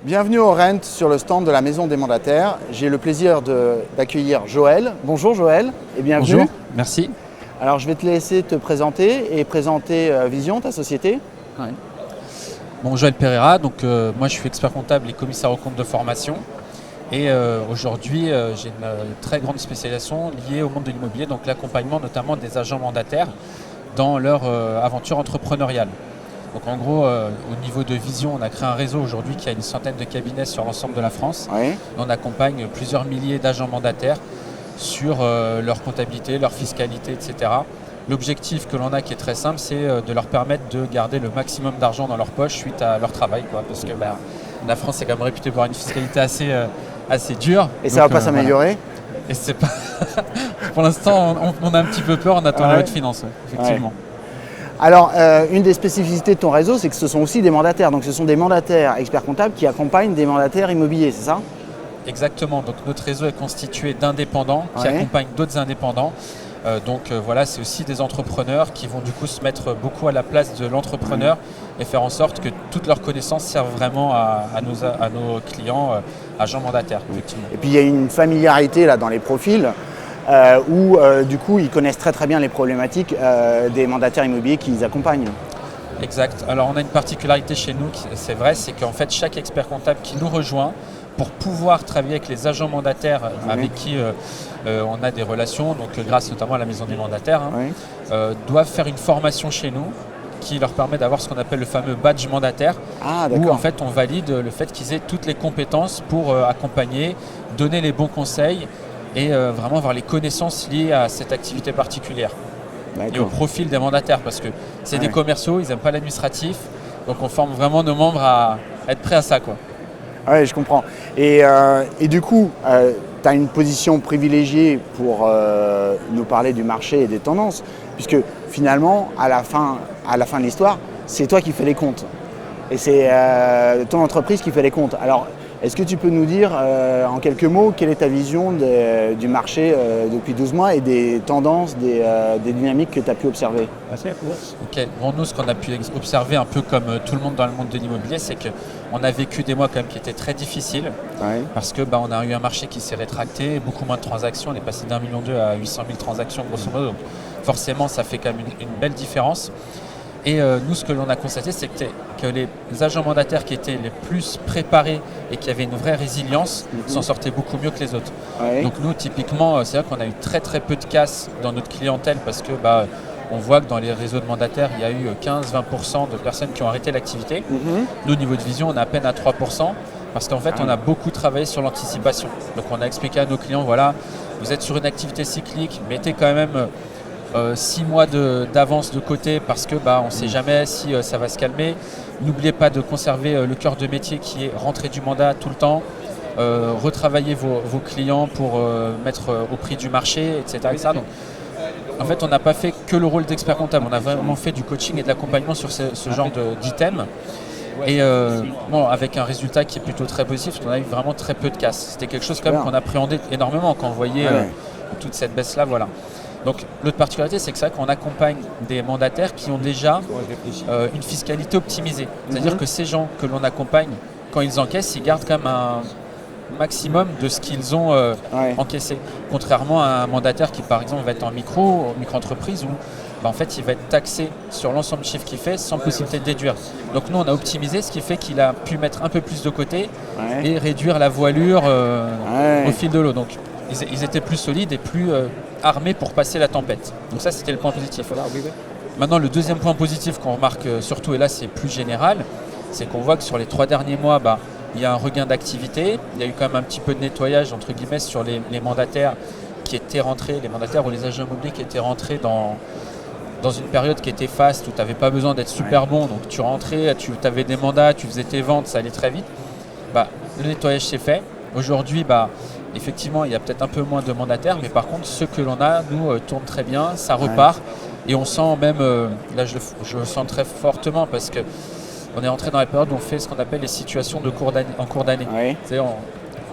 Bienvenue au Rent sur le stand de la Maison des Mandataires. J'ai le plaisir d'accueillir Joël. Bonjour Joël et bienvenue. Bonjour, merci. Alors je vais te laisser te présenter et présenter Vision, ta société. Ouais. Bon, Joël Pereira, donc moi je suis expert comptable et commissaire aux comptes de formation. Et aujourd'hui j'ai une très grande spécialisation liée au monde de l'immobilier, donc l'accompagnement notamment des agents mandataires dans leur aventure entrepreneuriale. Donc en gros, au niveau de Vision, on a créé un réseau aujourd'hui qui a une centaine de cabinets sur l'ensemble de la France. Oui. On accompagne plusieurs milliers d'agents mandataires sur leur comptabilité, leur fiscalité, etc. L'objectif que l'on a qui est très simple, c'est de leur permettre de garder le maximum d'argent dans leur poche suite à leur travail, quoi. Parce que la France est quand même réputée pour avoir une fiscalité assez dure. Et ça ne va pas s'améliorer. Et c'est pas. Pour l'instant, on a un petit peu peur, on attend la loi de finances, effectivement. Ouais. Alors, une des spécificités de ton réseau, c'est que ce sont aussi des mandataires. Donc, ce sont des mandataires experts comptables qui accompagnent des mandataires immobiliers, c'est ça? Exactement. Donc, notre réseau est constitué d'indépendants qui accompagnent d'autres indépendants. Voilà, c'est aussi des entrepreneurs qui vont du coup se mettre beaucoup à la place de l'entrepreneur et faire en sorte que toutes leurs connaissances servent vraiment à nos clients, agents mandataires, effectivement. Et puis, il y a une familiarité là dans les profils. Où du coup ils connaissent très bien les problématiques des mandataires immobiliers qu'ils accompagnent. Exact. Alors on a une particularité chez nous, c'est vrai, c'est qu'en fait chaque expert comptable qui nous rejoint, pour pouvoir travailler avec les agents mandataires avec qui on a des relations, donc grâce notamment à la Maison des Mandataires, doivent faire une formation chez nous qui leur permet d'avoir ce qu'on appelle le fameux badge mandataire, où en fait on valide le fait qu'ils aient toutes les compétences pour accompagner, donner les bons conseils et vraiment avoir les connaissances liées à cette activité particulière et au profil des mandataires, parce que c'est des commerciaux, ils n'aiment pas l'administratif, donc on forme vraiment nos membres à être prêts à ça, quoi. Oui, je comprends. Et du coup, tu as une position privilégiée pour nous parler du marché et des tendances, puisque finalement, à la fin de l'histoire, c'est toi qui fais les comptes. Et c'est ton entreprise qui fait les comptes. Alors, est-ce que tu peux nous dire en quelques mots quelle est ta vision du marché depuis 12 mois et des tendances, des dynamiques que tu as pu observer? Bon, nous, ce qu'on a pu observer un peu comme tout le monde dans le monde de l'immobilier, c'est qu'on a vécu des mois quand même qui étaient très difficiles parce qu'on a eu un marché qui s'est rétracté, beaucoup moins de transactions, on est passé d'1,2 million à 800 000 transactions grosso modo, donc forcément ça fait quand même une belle différence. Et nous, ce que l'on a constaté, c'est que les agents mandataires qui étaient les plus préparés et qui avaient une vraie résilience s'en sortaient beaucoup mieux que les autres. Donc nous, typiquement, c'est vrai qu'on a eu très peu de casse dans notre clientèle parce que on voit que dans les réseaux de mandataires, il y a eu 15-20% de personnes qui ont arrêté l'activité. Nous, au niveau de Vision, on est à peine à 3% parce qu'en fait, on a beaucoup travaillé sur l'anticipation. Donc on a expliqué à nos clients, voilà, vous êtes sur une activité cyclique, mettez quand même 6 mois d'avance de côté parce que on ne sait jamais si ça va se calmer. N'oubliez pas de conserver le cœur de métier qui est rentrée du mandat tout le temps, retravailler vos clients pour mettre au prix du marché, etc. Donc, en fait, on n'a pas fait que le rôle d'expert comptable, on a vraiment fait du coaching et de l'accompagnement sur ce genre d'items. Et avec un résultat qui est plutôt très positif, parce qu'on a eu vraiment très peu de casse. C'était quelque chose quand même qu'on appréhendait énormément quand on voyait toute cette baisse-là. Voilà. Donc l'autre particularité, c'est que c'est vrai qu'on accompagne des mandataires qui ont déjà une fiscalité optimisée. C'est-à-dire que ces gens que l'on accompagne, quand ils encaissent, ils gardent quand même un maximum de ce qu'ils ont encaissé. Contrairement à un mandataire qui, par exemple, va être en micro-entreprise où en fait, il va être taxé sur l'ensemble du chiffre qu'il fait sans possibilité de déduire. Donc nous, on a optimisé, ce qui fait qu'il a pu mettre un peu plus de côté et réduire la voilure au fil de l'eau. Donc ils étaient plus solides et plus armés pour passer la tempête. Donc ça, c'était le point positif. Maintenant, le deuxième point positif qu'on remarque surtout, et là c'est plus général, c'est qu'on voit que sur les 3 derniers mois, il y a un regain d'activité. Il y a eu quand même un petit peu de nettoyage entre guillemets sur les mandataires qui étaient rentrés, les mandataires ou les agents immobiliers qui étaient rentrés dans une période qui était faste où tu n'avais pas besoin d'être super bon. Donc tu rentrais, tu avais des mandats, tu faisais tes ventes, ça allait très vite. Le nettoyage s'est fait. Aujourd'hui, effectivement, il y a peut-être un peu moins de mandataires, mais par contre, ceux que l'on a, nous, tournent très bien, ça repart. Et on sent même, là je le sens très fortement parce qu'on est entré dans la période où on fait ce qu'on appelle les situations en cours d'année.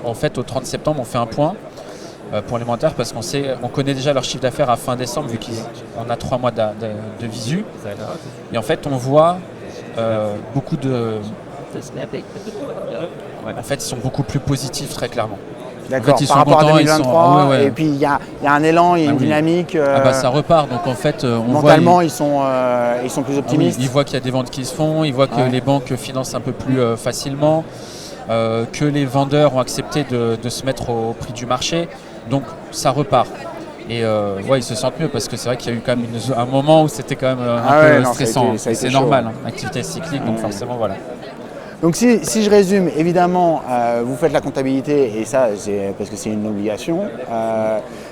En fait, au 30 septembre, on fait un point pour les mandataires parce qu'on connaît déjà leur chiffre d'affaires à fin décembre vu qu'on a 3 mois de visu. Et en fait, on voit beaucoup de En fait, ils sont beaucoup plus positifs, très clairement. D'accord, en fait, ils par sont rapport contents, à 2023, ouais. Et puis il y a un élan, il y a une dynamique. Ça repart, donc en fait, mentalement, ils sont plus optimistes. Ils voient qu'il y a des ventes qui se font, ils voient que les banques financent un peu plus facilement, que les vendeurs ont accepté de se mettre au prix du marché, donc ça repart. Et ils se sentent mieux parce que c'est vrai qu'il y a eu quand même un moment où c'était quand même un peu stressant. C'est normal, activité cyclique, donc forcément voilà. Donc si je résume, évidemment, vous faites la comptabilité, et ça, parce que c'est une obligation,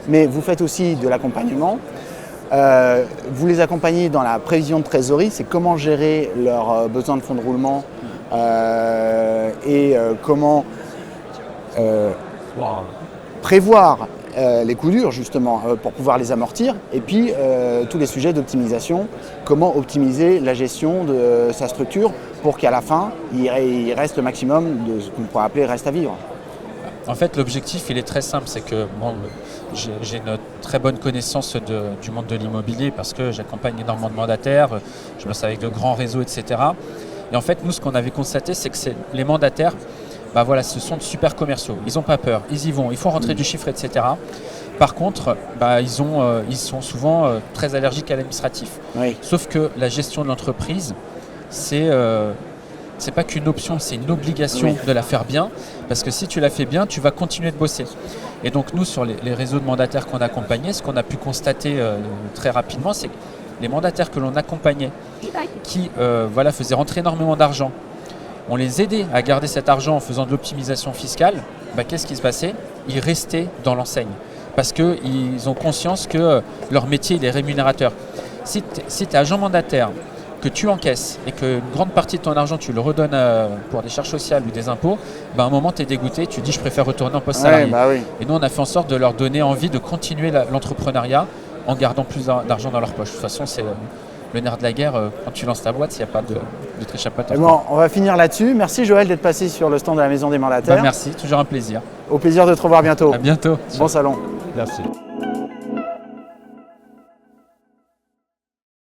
mais vous faites aussi de l'accompagnement. Vous les accompagnez dans la prévision de trésorerie, c'est comment gérer leurs besoins de fonds de roulement et comment prévoir les coups durs justement pour pouvoir les amortir, et puis tous les sujets d'optimisation, comment optimiser la gestion de sa structure pour qu'à la fin il reste le maximum de ce qu'on pourrait appeler reste à vivre. En fait, l'objectif il est très simple, c'est que j'ai une très bonne connaissance du monde de l'immobilier parce que j'accompagne énormément de mandataires, je bosse avec de grands réseaux, etc. Et en fait, nous, ce qu'on avait constaté, c'est que les mandataires, ce sont de super commerciaux. Ils n'ont pas peur, ils y vont, il faut rentrer du chiffre, etc. Par contre, ils sont souvent très allergiques à l'administratif. Oui. Sauf que la gestion de l'entreprise, c'est pas qu'une option, c'est une obligation de la faire bien. Parce que si tu la fais bien, tu vas continuer de bosser. Et donc nous, sur les réseaux de mandataires qu'on accompagnait, ce qu'on a pu constater très rapidement, c'est que les mandataires que l'on accompagnait, qui faisaient rentrer énormément d'argent, on les aidait à garder cet argent en faisant de l'optimisation fiscale. Qu'est-ce qui se passait? Ils restaient dans l'enseigne parce qu'ils ont conscience que leur métier il est rémunérateur. Si tu es agent mandataire, que tu encaisses et qu'une grande partie de ton argent tu le redonnes pour des charges sociales ou des impôts, à un moment tu es dégoûté, tu dis je préfère retourner en poste salarié. Et nous on a fait en sorte de leur donner envie de continuer l'entrepreneuriat en gardant plus d'argent dans leur poche. De toute façon c'est le nerf de la guerre, quand tu lances ta boîte, s'il n'y a pas de triche à patte. Bon, on va finir là-dessus. Merci Joël d'être passé sur le stand de la Maison des Mandataires. Merci, toujours un plaisir. Au plaisir de te revoir bientôt. À bientôt. Bon salon. Merci.